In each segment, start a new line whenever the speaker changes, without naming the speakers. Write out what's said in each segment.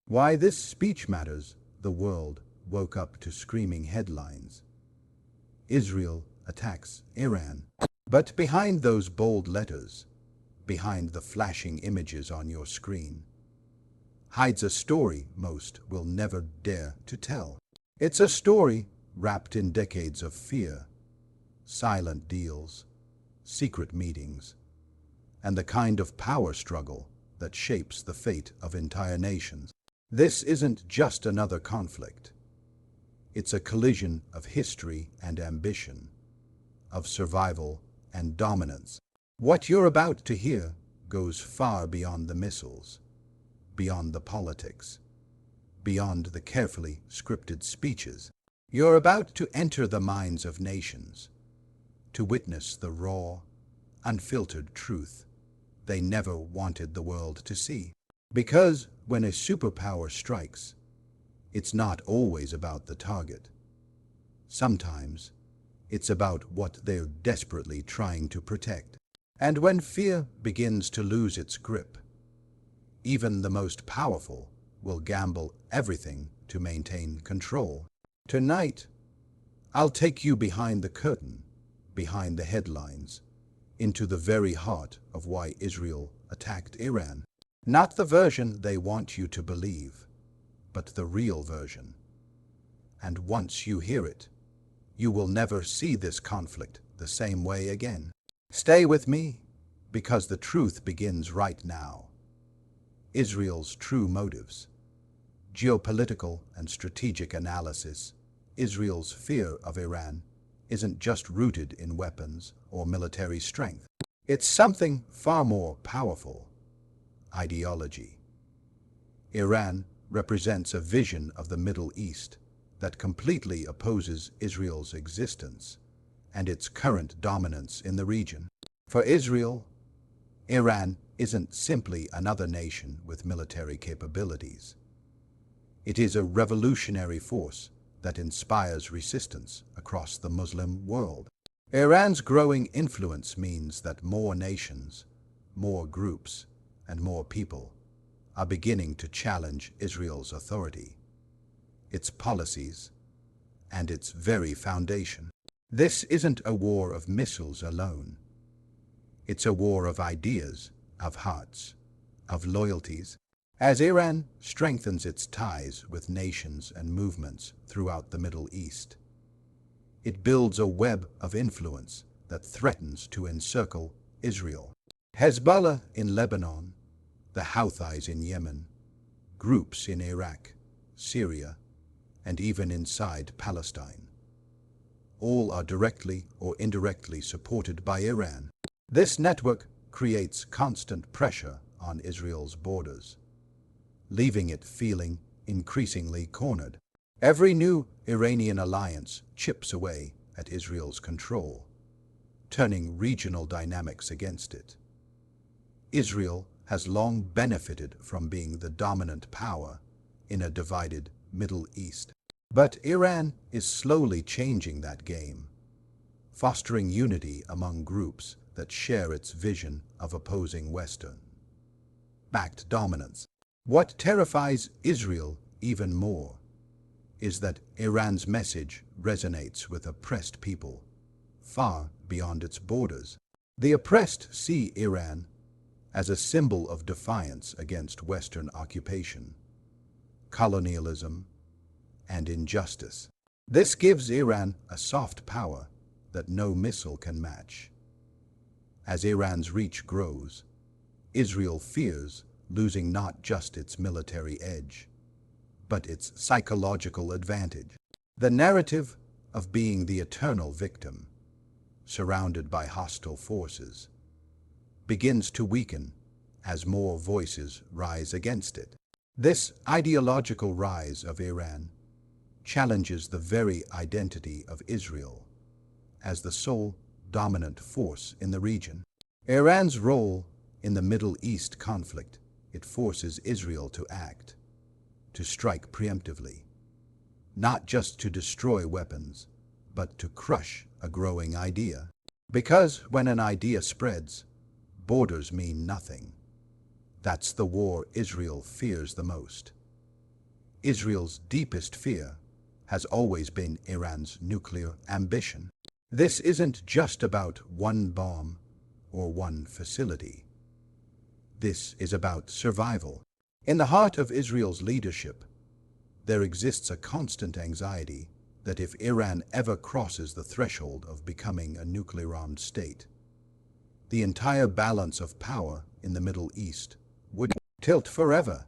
Why this speech matters, the world woke up to screaming headlines. Israel attacks Iran. But behind those bold letters, behind the flashing images on your screen, hides a story most will never dare to tell. It's a story wrapped in decades of fear, silent deals, secret meetings, and the kind of power struggle that shapes the fate of entire nations. This isn't just another conflict. It's a collision of history and ambition, of survival and dominance. What you're about to hear goes far beyond the missiles, beyond the politics, beyond the carefully scripted speeches. You're about to enter the minds of nations, to witness the raw, unfiltered truth they never wanted the world to see. Because when a superpower strikes, it's not always about the target. Sometimes it's about what they're desperately trying to protect. And when fear begins to lose its grip, even the most powerful will gamble everything to maintain control. Tonight, I'll take you behind the curtain, behind the headlines, into the very heart of why Israel attacked Iran. Not the version they want you to believe, but the real version. And once you hear it, you will never see this conflict the same way again. Stay with me, because the truth begins right now. Israel's true motives, geopolitical and strategic analysis. Israel's fear of Iran isn't just rooted in weapons or military strength. It's something far more powerful: ideology. Iran represents a vision of the Middle East that completely opposes Israel's existence and its current dominance in the region. For Israel, Iran isn't simply another nation with military capabilities. It is a revolutionary force that inspires resistance across the Muslim world. Iran's growing influence means that more nations, more groups, and more people are beginning to challenge Israel's authority, its policies, and its very foundation. This isn't a war of missiles alone. It's a war of ideas, of hearts, of loyalties. As Iran strengthens its ties with nations and movements throughout the Middle East, it builds a web of influence that threatens to encircle Israel. Hezbollah in Lebanon, the Houthis in Yemen, groups in Iraq, Syria, and even inside Palestine. All are directly or indirectly supported by Iran. This network creates constant pressure on Israel's borders, leaving it feeling increasingly cornered. Every new Iranian alliance chips away at Israel's control, turning regional dynamics against it. Israel has long benefited from being the dominant power in a divided Middle East. But Iran is slowly changing that game, fostering unity among groups that share its vision of opposing Western-backed dominance. What terrifies Israel even more is that Iran's message resonates with oppressed people far beyond its borders. The oppressed see Iran as a symbol of defiance against Western occupation, colonialism, and injustice. This gives Iran a soft power that no missile can match. As Iran's reach grows, Israel fears losing not just its military edge, but its psychological advantage. The narrative of being the eternal victim, surrounded by hostile forces, begins to weaken as more voices rise against it. This ideological rise of Iran challenges the very identity of Israel as the sole dominant force in the region. Iran's role in the Middle East conflict, it forces Israel to act, to strike preemptively, not just to destroy weapons, but to crush a growing idea. Because when an idea spreads, borders mean nothing. That's the war Israel fears the most. Israel's deepest fear has always been Iran's nuclear ambition. This isn't just about one bomb or one facility. This is about survival. In the heart of Israel's leadership, there exists a constant anxiety that if Iran ever crosses the threshold of becoming a nuclear-armed state, the entire balance of power in the Middle East would tilt forever.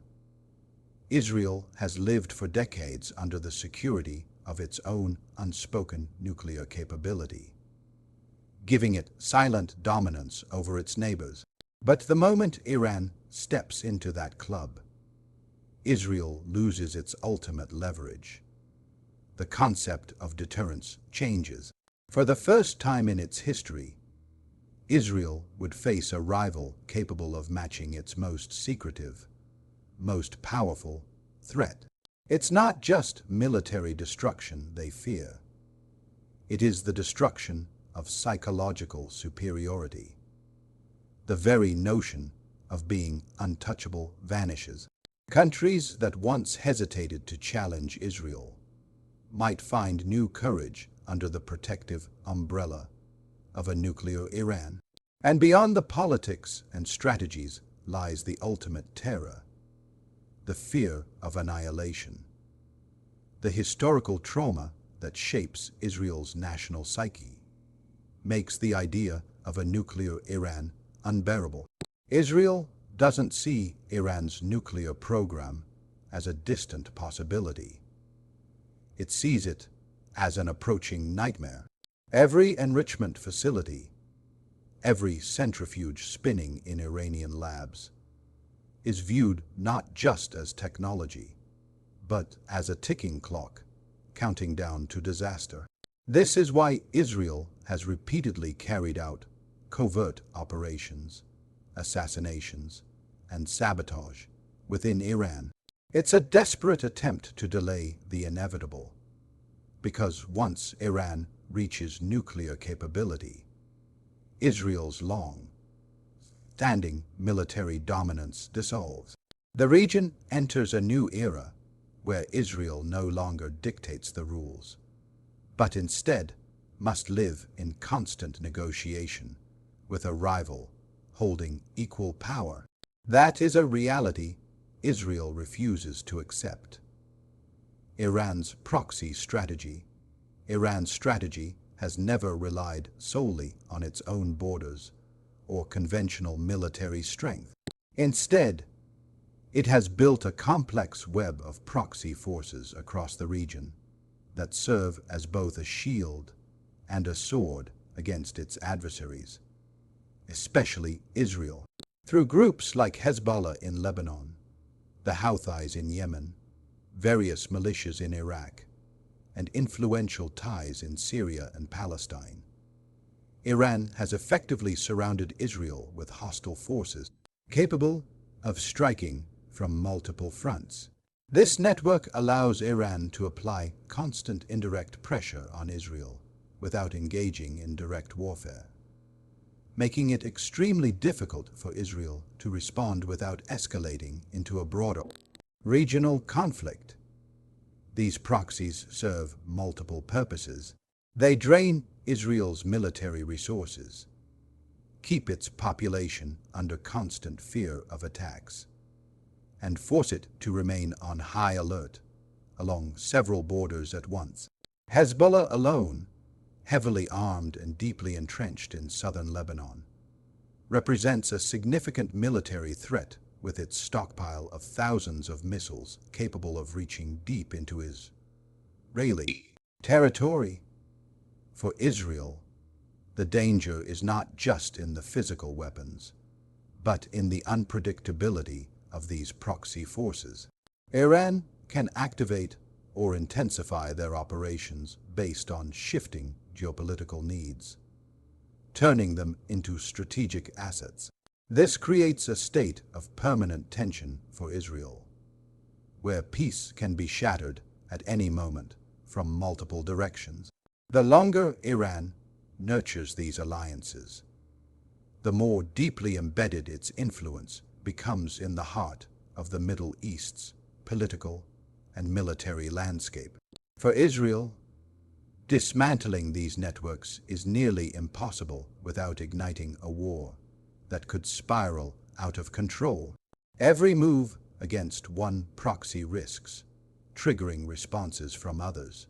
Israel has lived for decades under the security of its own unspoken nuclear capability, giving it silent dominance over its neighbors. But the moment Iran steps into that club, Israel loses its ultimate leverage. The concept of deterrence changes. For the first time in its history, Israel would face a rival capable of matching its most secretive, most powerful threat. It's not just military destruction they fear. It is the destruction of psychological superiority. The very notion of being untouchable vanishes. Countries that once hesitated to challenge Israel might find new courage under the protective umbrella of a nuclear Iran. And beyond the politics and strategies lies the ultimate terror, the fear of annihilation. The historical trauma that shapes Israel's national psyche makes the idea of a nuclear Iran unbearable. Israel doesn't see Iran's nuclear program as a distant possibility. It sees it as an approaching nightmare. Every enrichment facility, every centrifuge spinning in Iranian labs, is viewed not just as technology, but as a ticking clock, counting down to disaster. This is why Israel has repeatedly carried out covert operations, assassinations, and sabotage within Iran. It's a desperate attempt to delay the inevitable, because once Iran reaches nuclear capability, Israel's long-standing military dominance dissolves. The region enters a new era where Israel no longer dictates the rules, but instead must live in constant negotiation with a rival holding equal power. That is a reality Israel refuses to accept. Iran's strategy has never relied solely on its own borders or conventional military strength. Instead, it has built a complex web of proxy forces across the region that serve as both a shield and a sword against its adversaries, especially Israel. Through groups like Hezbollah in Lebanon, the Houthis in Yemen, various militias in Iraq, and influential ties in Syria and Palestine, Iran has effectively surrounded Israel with hostile forces capable of striking from multiple fronts. This network allows Iran to apply constant indirect pressure on Israel without engaging in direct warfare, making it extremely difficult for Israel to respond without escalating into a broader regional conflict. These proxies serve multiple purposes. They drain Israel's military resources, keep its population under constant fear of attacks, and force it to remain on high alert along several borders at once. Hezbollah alone, heavily armed and deeply entrenched in southern Lebanon, represents a significant military threat with its stockpile of thousands of missiles capable of reaching deep into Israeli territory. For Israel, the danger is not just in the physical weapons, but in the unpredictability of these proxy forces. Iran can activate or intensify their operations based on shifting geopolitical needs, turning them into strategic assets. This creates a state of permanent tension for Israel, where peace can be shattered at any moment from multiple directions. The longer Iran nurtures these alliances, the more deeply embedded its influence becomes in the heart of the Middle East's political and military landscape. For Israel, dismantling these networks is nearly impossible without igniting a war that could spiral out of control. Every move against one proxy risks triggering responses from others,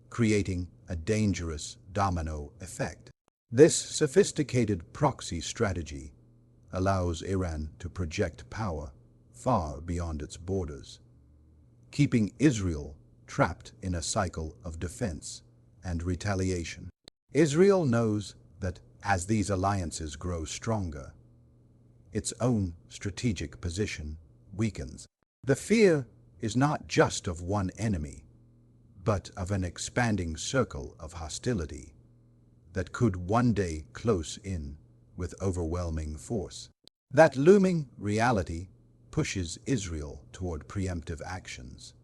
creating a dangerous domino effect. This sophisticated proxy strategy allows Iran to project power far beyond its borders, keeping Israel trapped in a cycle of defense and retaliation. Israel knows that as these alliances grow stronger, its own strategic position weakens. The fear is not just of one enemy, but of an expanding circle of hostility that could one day close in with overwhelming force. That looming reality pushes Israel toward preemptive actions,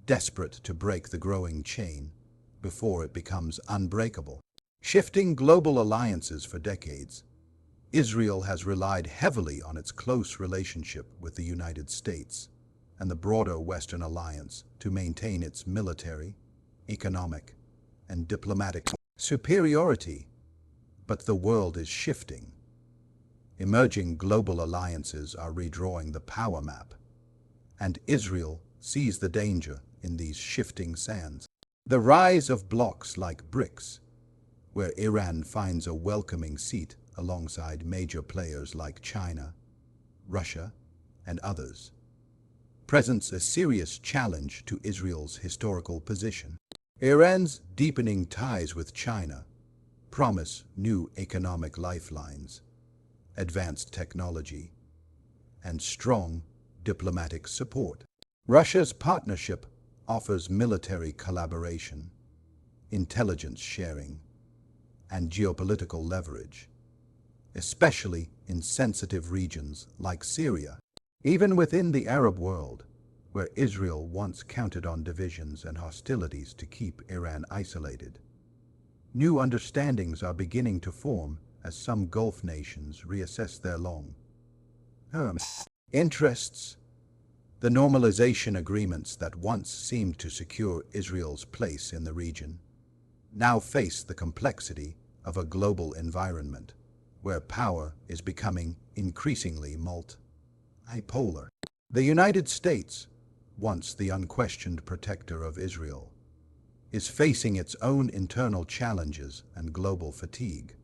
desperate to break the growing chain before it becomes unbreakable. Shifting global alliances for decades, Israel has relied heavily on its close relationship with the United States and the broader Western alliance to maintain its military, economic, and diplomatic superiority. But the world is shifting. Emerging global alliances are redrawing the power map, and Israel sees the danger in these shifting sands. The rise of blocs like BRICS, where Iran finds a welcoming seat alongside major players like China, Russia, and others, presents a serious challenge to Israel's historical position. Iran's deepening ties with China promise new economic lifelines, advanced technology, and strong diplomatic support. Russia's partnership offers military collaboration, intelligence sharing, and geopolitical leverage, especially in sensitive regions like Syria. Even within the Arab world, where Israel once counted on divisions and hostilities to keep Iran isolated, new understandings are beginning to form as some Gulf nations reassess their long-term interests. The normalization agreements that once seemed to secure Israel's place in the region now face the complexity of a global environment where power is becoming increasingly multipolar. The United States, once the unquestioned protector of Israel, is facing its own internal challenges and global fatigue,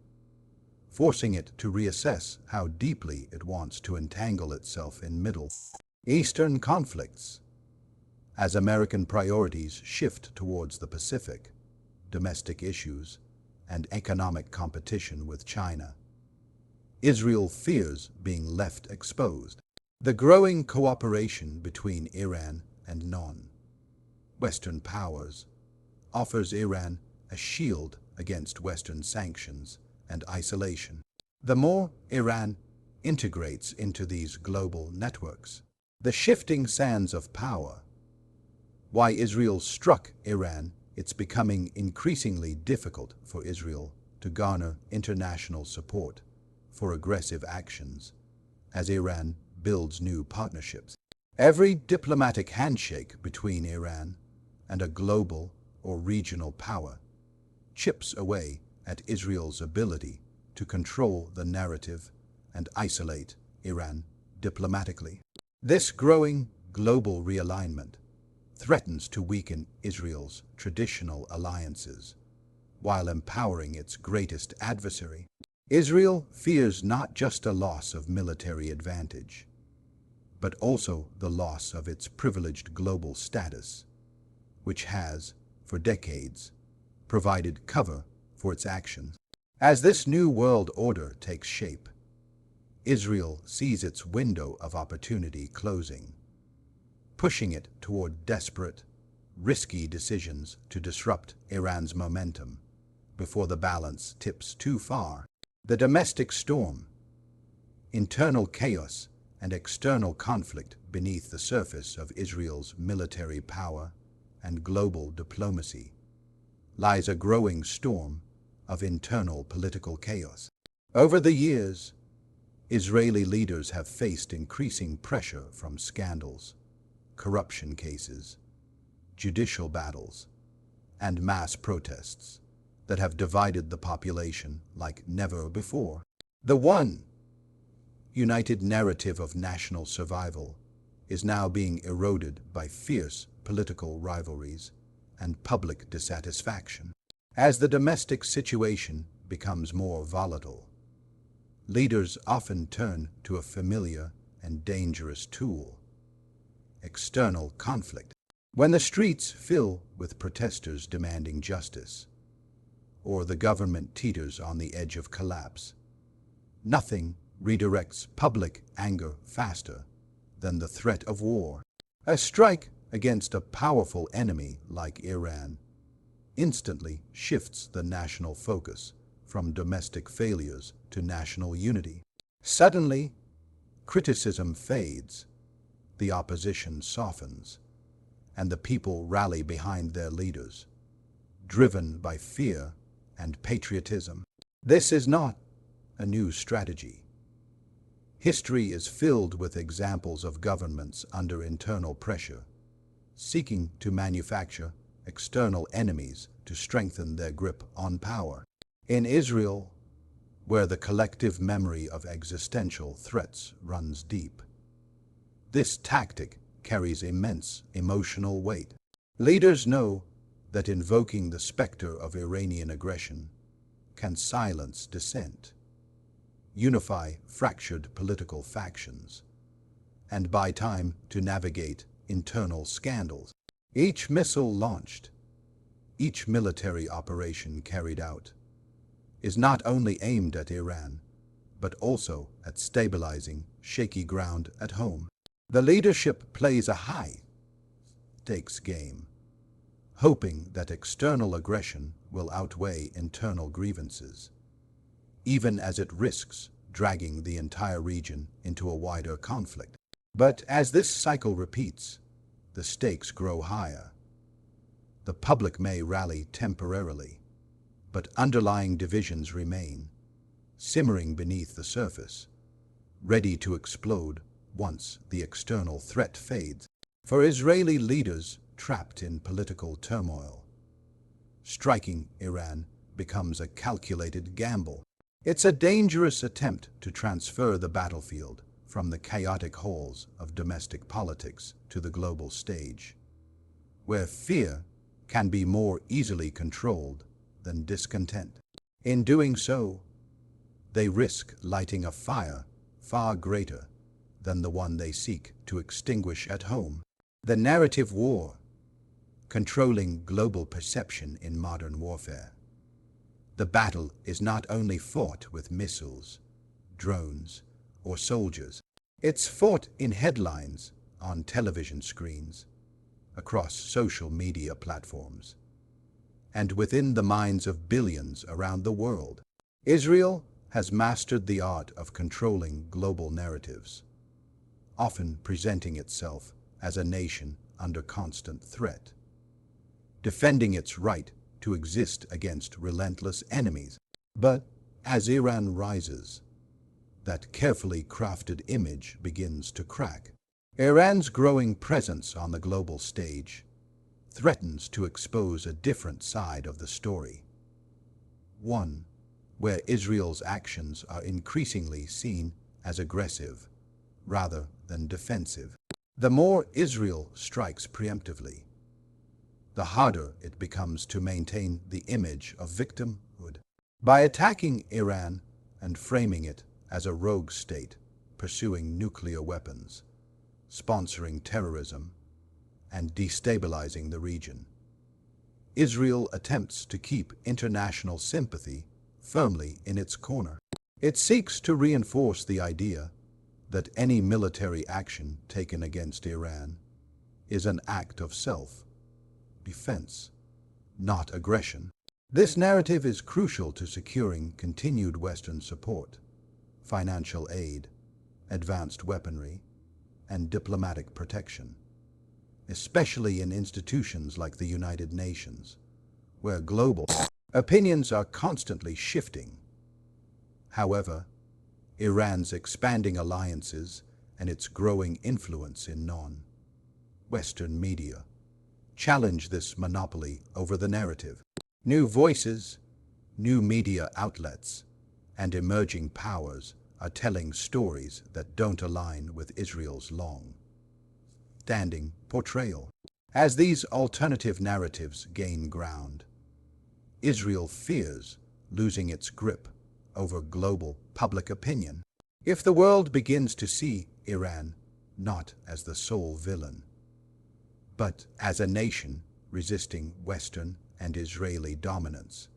forcing it to reassess how deeply it wants to entangle itself in Middle Eastern conflicts. As American priorities shift towards the Pacific, domestic issues, and economic competition with China, Israel fears being left exposed. The growing cooperation between Iran and non-Western powers offers Iran a shield against Western sanctions and isolation. The more Iran integrates into these global networks, the shifting sands of power. Why Israel struck Iran, it's becoming increasingly difficult for Israel to garner international support for aggressive actions as Iran builds new partnerships. Every diplomatic handshake between Iran and a global or regional power chips away at Israel's ability to control the narrative and isolate Iran diplomatically. This growing global realignment threatens to weaken Israel's traditional alliances while empowering its greatest adversary. Israel fears not just a loss of military advantage, but also the loss of its privileged global status, which has, for decades, provided cover for its actions. As this new world order takes shape, Israel sees its window of opportunity closing, pushing it toward desperate, risky decisions to disrupt Iran's momentum before the balance tips too far. The domestic storm, internal chaos, and external conflict beneath the surface of Israel's military power and global diplomacy lies a growing storm of internal political chaos. Over the years, Israeli leaders have faced increasing pressure from scandals, corruption cases, judicial battles, and mass protests that have divided the population like never before. The one united narrative of national survival is now being eroded by fierce political rivalries and public dissatisfaction. As the domestic situation becomes more volatile, leaders often turn to a familiar and dangerous tool: external conflict. When the streets fill with protesters demanding justice, or the government teeters on the edge of collapse, nothing redirects public anger faster than the threat of war. A strike against a powerful enemy like Iran instantly shifts the national focus from domestic failures to national unity. Suddenly, criticism fades, the opposition softens, and the people rally behind their leaders, driven by fear and patriotism. This is not a new strategy. History is filled with examples of governments under internal pressure, seeking to manufacture external enemies to strengthen their grip on power. In Israel, where the collective memory of existential threats runs deep, this tactic carries immense emotional weight. Leaders know that invoking the specter of Iranian aggression can silence dissent, unify fractured political factions, and buy time to navigate internal scandals. Each missile launched, each military operation carried out, is not only aimed at Iran, but also at stabilizing shaky ground at home. The leadership plays a high-stakes game, hoping that external aggression will outweigh internal grievances, even as it risks dragging the entire region into a wider conflict. But as this cycle repeats, the stakes grow higher. The public may rally temporarily, but underlying divisions remain, simmering beneath the surface, ready to explode once the external threat fades. For Israeli leaders trapped in political turmoil, striking Iran becomes a calculated gamble. It's a dangerous attempt to transfer the battlefield from the chaotic halls of domestic politics to the global stage, where fear can be more easily controlled than discontent. In doing so, they risk lighting a fire far greater than the one they seek to extinguish at home. The narrative war, controlling global perception in modern warfare. The battle is not only fought with missiles, drones, or soldiers. It's fought in headlines, on television screens, across social media platforms, and within the minds of billions around the world. Israel has mastered the art of controlling global narratives, often presenting itself as a nation under constant threat, defending its right to exist against relentless enemies. But as Iran rises, that carefully crafted image begins to crack. Iran's growing presence on the global stage threatens to expose a different side of the story, one where Israel's actions are increasingly seen as aggressive rather than defensive. The more Israel strikes preemptively, the harder it becomes to maintain the image of victimhood. By attacking Iran and framing it as a rogue state pursuing nuclear weapons, sponsoring terrorism, and destabilizing the region, Israel attempts to keep international sympathy firmly in its corner. It seeks to reinforce the idea that any military action taken against Iran is an act of self-defense, not aggression. This narrative is crucial to securing continued Western support, financial aid, advanced weaponry, and diplomatic protection, especially in institutions like the United Nations, where global opinions are constantly shifting. However, Iran's expanding alliances and its growing influence in Western media challenge this monopoly over the narrative. New voices, new media outlets, and emerging powers are telling stories that don't align with Israel's long-standing portrayal. As these alternative narratives gain ground, Israel fears losing its grip over global public opinion. If the world begins to see Iran not as the sole villain, but as a nation resisting Western and Israeli dominance,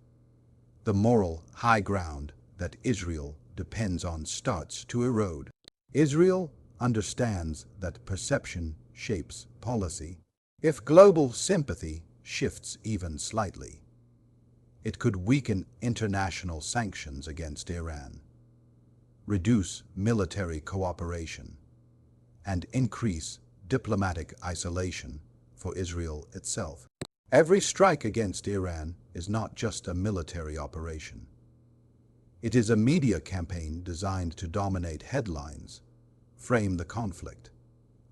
the moral high ground that Israel depends on starts to erode. Israel understands that perception shapes policy. If global sympathy shifts even slightly, it could weaken international sanctions against Iran, reduce military cooperation, and increase diplomatic isolation for Israel itself. Every strike against Iran is not just a military operation. It is a media campaign designed to dominate headlines, frame the conflict,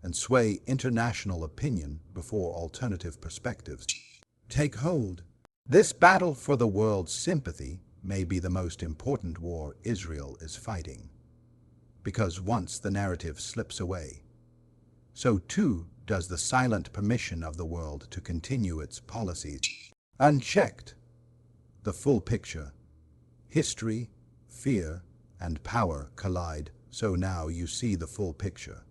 and sway international opinion before alternative perspectives take hold. This battle for the world's sympathy may be the most important war Israel is fighting, because once the narrative slips away, so too does the silent permission of the world to continue its policies unchecked. The full picture, history, fear, and power collide, so now you see the full picture.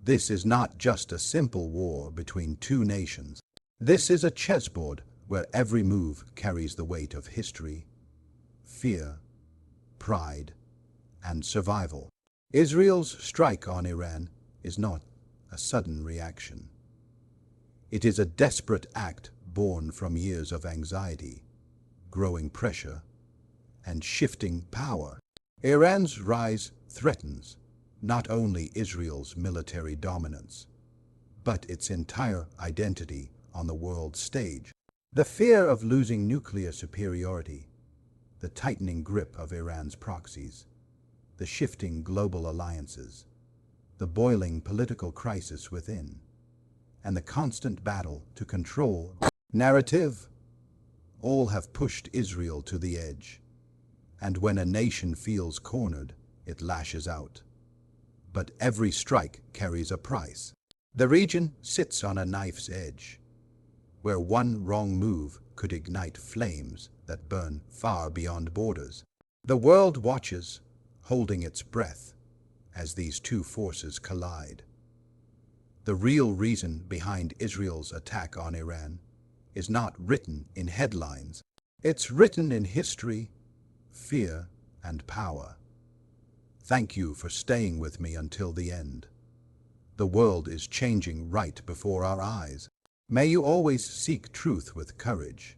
This is not just a simple war between two nations. This is a chessboard where every move carries the weight of history, fear, pride, and survival. Israel's strike on Iran is not a sudden reaction. It is a desperate act born from years of anxiety, growing pressure, and shifting power. Iran's rise threatens not only Israel's military dominance, but its entire identity on the world stage. The fear of losing nuclear superiority, the tightening grip of Iran's proxies, the shifting global alliances, the boiling political crisis within, and the constant battle to control narrative, all have pushed Israel to the edge. And when a nation feels cornered, it lashes out. But every strike carries a price. The region sits on a knife's edge, where one wrong move could ignite flames that burn far beyond borders. The world watches, holding its breath, as these two forces collide. The real reason behind Israel's attack on Iran is not written in headlines. It's written in history, fear, and power. Thank you for staying with me until the end. The world is changing right before our eyes. May you always seek truth with courage,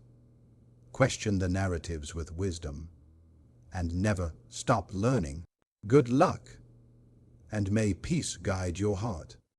question the narratives with wisdom, and never stop learning. Good luck, and may peace guide your heart.